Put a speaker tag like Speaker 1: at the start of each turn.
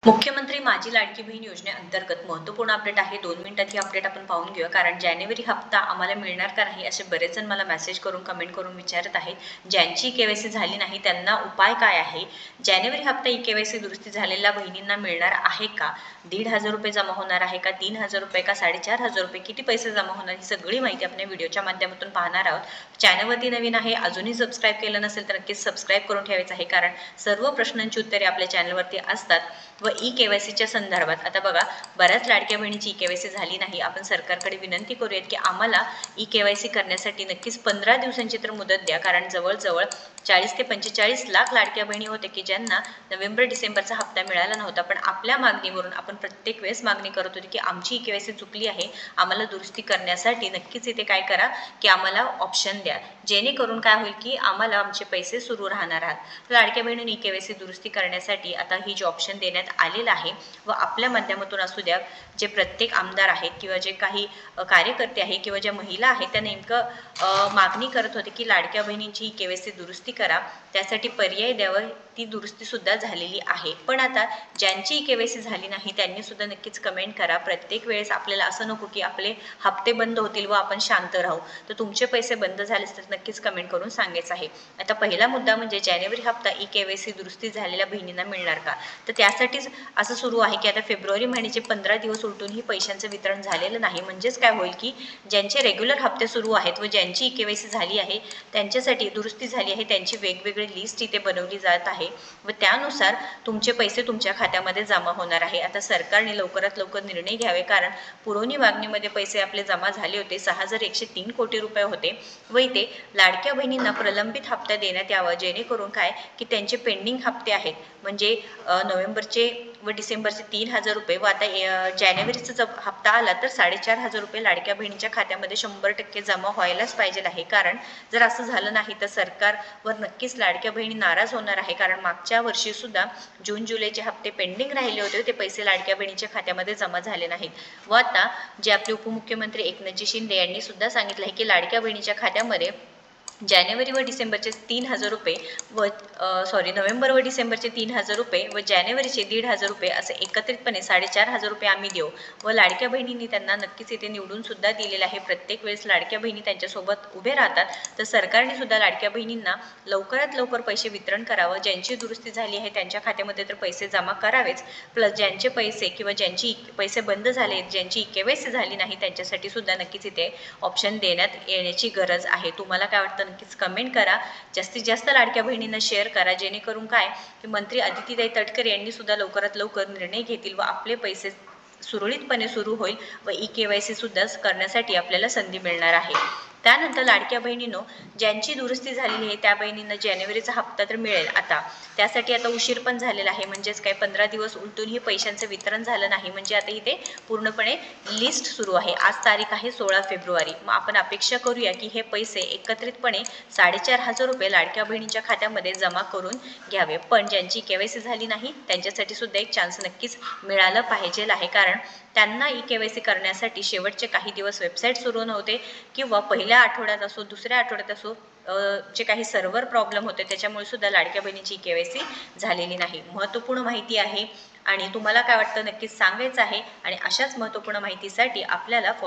Speaker 1: मुख्यमंत्री माझी लाडकी बहीण योजनेअंतर्गत महत्त्वपूर्ण अपडेट आहे. 2 मिनिटात ही अपडेट आपण पाहून घेऊया. कारण जानेवारी हप्ता आम्हाला मिळणार का नाही असे बरेच जण मला मेसेज करून कमेंट करून विचारत आहेत. ज्यांची केवायसी झाली नाही त्यांना उपाय काय आहे? जानेवारी हप्ता केवायसी दुरुस्ती झालेल्या बहिणींना मिळणार आहे का? 1,500 रुपये जमा होणार आहे का? 3,000 रुपये का? 4,500 रुपये? किती पैसे जमा होणार? ही सगळी माहिती आपण व्हिडिओच्या माध्यमातून पाहणार आहोत. चॅनलवरती नवीन आहे, अजूनही सबस्क्राईब केलं नसेल तर नक्कीच सबस्क्राईब करून ठेवायचं आहे. कारण सर्व प्रश्नांची उत्तरे आपल्या चॅनलवरती असतात व केवायसीच्या संदर्भात. आता बघा, बऱ्याच लाडक्या बहिणीची केवायसी झाली नाही. आपण सरकारकडे विनंती करूयात की आम्हाला केवायसी करण्यासाठी नक्कीच 15 दिवसांची तर मुदत द्या. कारण जवळजवळ 40 ते 45 लाख लाडक्या बहिणी होते की ज्यांना नोव्हेंबर डिसेंबरचा हप्ता मिळाला नव्हता. पण आपल्या मागणीवरून आपण प्रत्येक वेळेस मागणी करत होती की आमची केवायसी चुकली आहे, आम्हाला दुरुस्ती करण्यासाठी नक्कीच इथे काय करा की आम्हाला ऑप्शन द्या, जेणेकरून काय होईल की आम्हाला आमचे पैसे सुरू राहणार आहात. लाडक्या बहिणींनी केवायसी दुरुस्ती करण्यासाठी आता ही जी ऑप्शन देण्यात आलेला आहे व आपल्या माध्यमातून असू द्या, जे प्रत्येक आमदार आहेत किंवा जे काही कार्यकर्ते आहेत किंवा ज्या महिला आहेत त्या नेमकं मागणी करत होते की लाडक्या बहिणींची केवायसी दुरुस्ती करा, त्यासाठी पर्याय द्यावं. ती दुरुस्ती सुद्धा झालेली आहे. पण आता ज्यांची केवायसी झाली नाही त्यांनी सुद्धा नक्कीच कमेंट करा. प्रत्येक वेळेस आपल्याला असं नको की आपले हप्ते बंद होतील व आपण शांत राहू. तर तुमचे पैसे बंद झालेच तर नक्कीच कमेंट करून सांगायचं आहे. आता पहिला मुद्दा म्हणजे जानेवारी हप्ता केवायसी दुरुस्ती झालेल्या बहिणींना मिळणार का? तर त्यासाठीच असं सुरू आहे की आता फेब्रुवारी महिन्याचे 15 दिवस उलटूनही पैशांचं वितरण झालेलं नाही. म्हणजेच काय होईल की ज्यांचे रेग्युलर हप्ते सुरू आहेत व ज्यांची केवायसी झाली आहे त्यांच्यासाठी दुरुस्ती झाली आहे, त्यांची वेगवेगळी लिस्ट इथे बनवली जात आहे व त्यानुसार तुमचे पैसे तुमच्या खात्यामध्ये जमा होणार आहे. आता सरकारने लवकरात लवकर निर्णय घ्यावे. कारण पुरवणी मागणीमध्ये पैसे आपले जमा झाले होते, 6,103 कोटी रुपये होते व इथे लाडक्या बहिणींना प्रलंबित हप्ता देण्यात यावा, जेणेकरून काय की त्यांचे पेंडिंग हप्ते आहेत म्हणजे नोव्हेंबरचे व डिसेंबरचे 3,000 रुपये व आता जानेवारीचा जर हप्ता आला तर 4,500 रुपये लाडक्या बहिणीच्या खात्यामध्ये 100% जमा व्हायलाच पाहिजे आहे. कारण जर असं झालं नाही तर सरकारवर नक्कीच लाडक्या बहिणी नाराज होणार आहे. कारण मागच्या वर्षी सुद्धा जून जुलैचे हप्ते पेंडिंग राहिले होते, ते पैसे लाडक्या बहिणीच्या खात्यामध्ये जमा झाले नाहीत व आता जे आपले उपमुख्यमंत्री एकनाथजी शिंदे यांनी सुद्धा सांगितलं आहे की लाडक्या बहिणीच्या खात्यामध्ये जानेवारी व डिसेंबरचे 3,000 रुपये व नोव्हेंबर व डिसेंबरचे 3,000 रुपये व जानेवारीचे 1,500 रुपये असे एकत्रितपणे 4,500 रुपये आम्ही देऊ व लाडक्या बहिणींनी त्यांना नक्कीच इथे निवडून सुद्धा दिलेलं आहे. प्रत्येक वेळेस लाडक्या बहिणी त्यांच्यासोबत उभे राहतात. तर सरकारने सुद्धा लाडक्या बहिणींना लवकरात लवकर पैसे वितरण करावं. ज्यांची दुरुस्ती झाली आहे त्यांच्या खात्यामध्ये तर पैसे जमा करावेच, प्लस ज्यांचे पैसे किंवा ज्यांची पैसे बंद झाले, ज्यांची केवायसी झाली नाही त्यांच्यासाठी सुद्धा नक्कीच इथे ऑप्शन देण्यात येण्याची गरज आहे. तुम्हाला काय वाटतं नक्कीच कमेंट करा. जास्तीत जास्त लाडक्या बहिणींना शेअर करा, जेणेकरून काय की मंत्री अदितीताई तटकरे यांनी सुद्धा लवकरात लवकर निर्णय घेतील व आपले पैसे सुरळीतपणे सुरू होईल व केवायसी सुद्धा करण्यासाठी आपल्याला संधी मिळणार आहे. त्यानंतर लाडक्या बहिणींनो, ज्यांची दुरुस्ती झालेली आहे त्या बहिणींना जानेवारीचा हप्ता तर मिळेल. आता त्यासाठी आता उशीर पण झालेला आहे. म्हणजेच काय 15 दिवस उलटूनही पैशांचं वितरण झालं नाही. म्हणजे आता इथे पूर्णपणे लिस्ट सुरू आहे. आज तारीख आहे 16 फेब्रुवारी. मग आपण अपेक्षा करूया की हे पैसे एकत्रितपणे 4,500 रुपये लाडक्या बहिणींच्या खात्यामध्ये जमा करून घ्यावे. पण ज्यांची केवायसी झाली नाही त्यांच्यासाठी सुद्धा एक चान्स नक्कीच मिळालं पाहिजे आहे. कारण त्यांना केवायसी करण्यासाठी शेवटचे काही दिवस वेबसाईट सुरू नव्हते किंवा पहिल्या आठवड्यात असो दुसऱ्या आठवड्यात असो जे काही सर्व्हर प्रॉब्लेम होते त्याच्यामुळे सुद्धा लाडक्या बहिणीची केवायसी झालेली नाही. महत्त्वपूर्ण माहिती आहे आणि तुम्हाला काय वाटतं नक्कीच सांगायचं आहे. आणि अशाच महत्त्वपूर्ण माहितीसाठी आपल्याला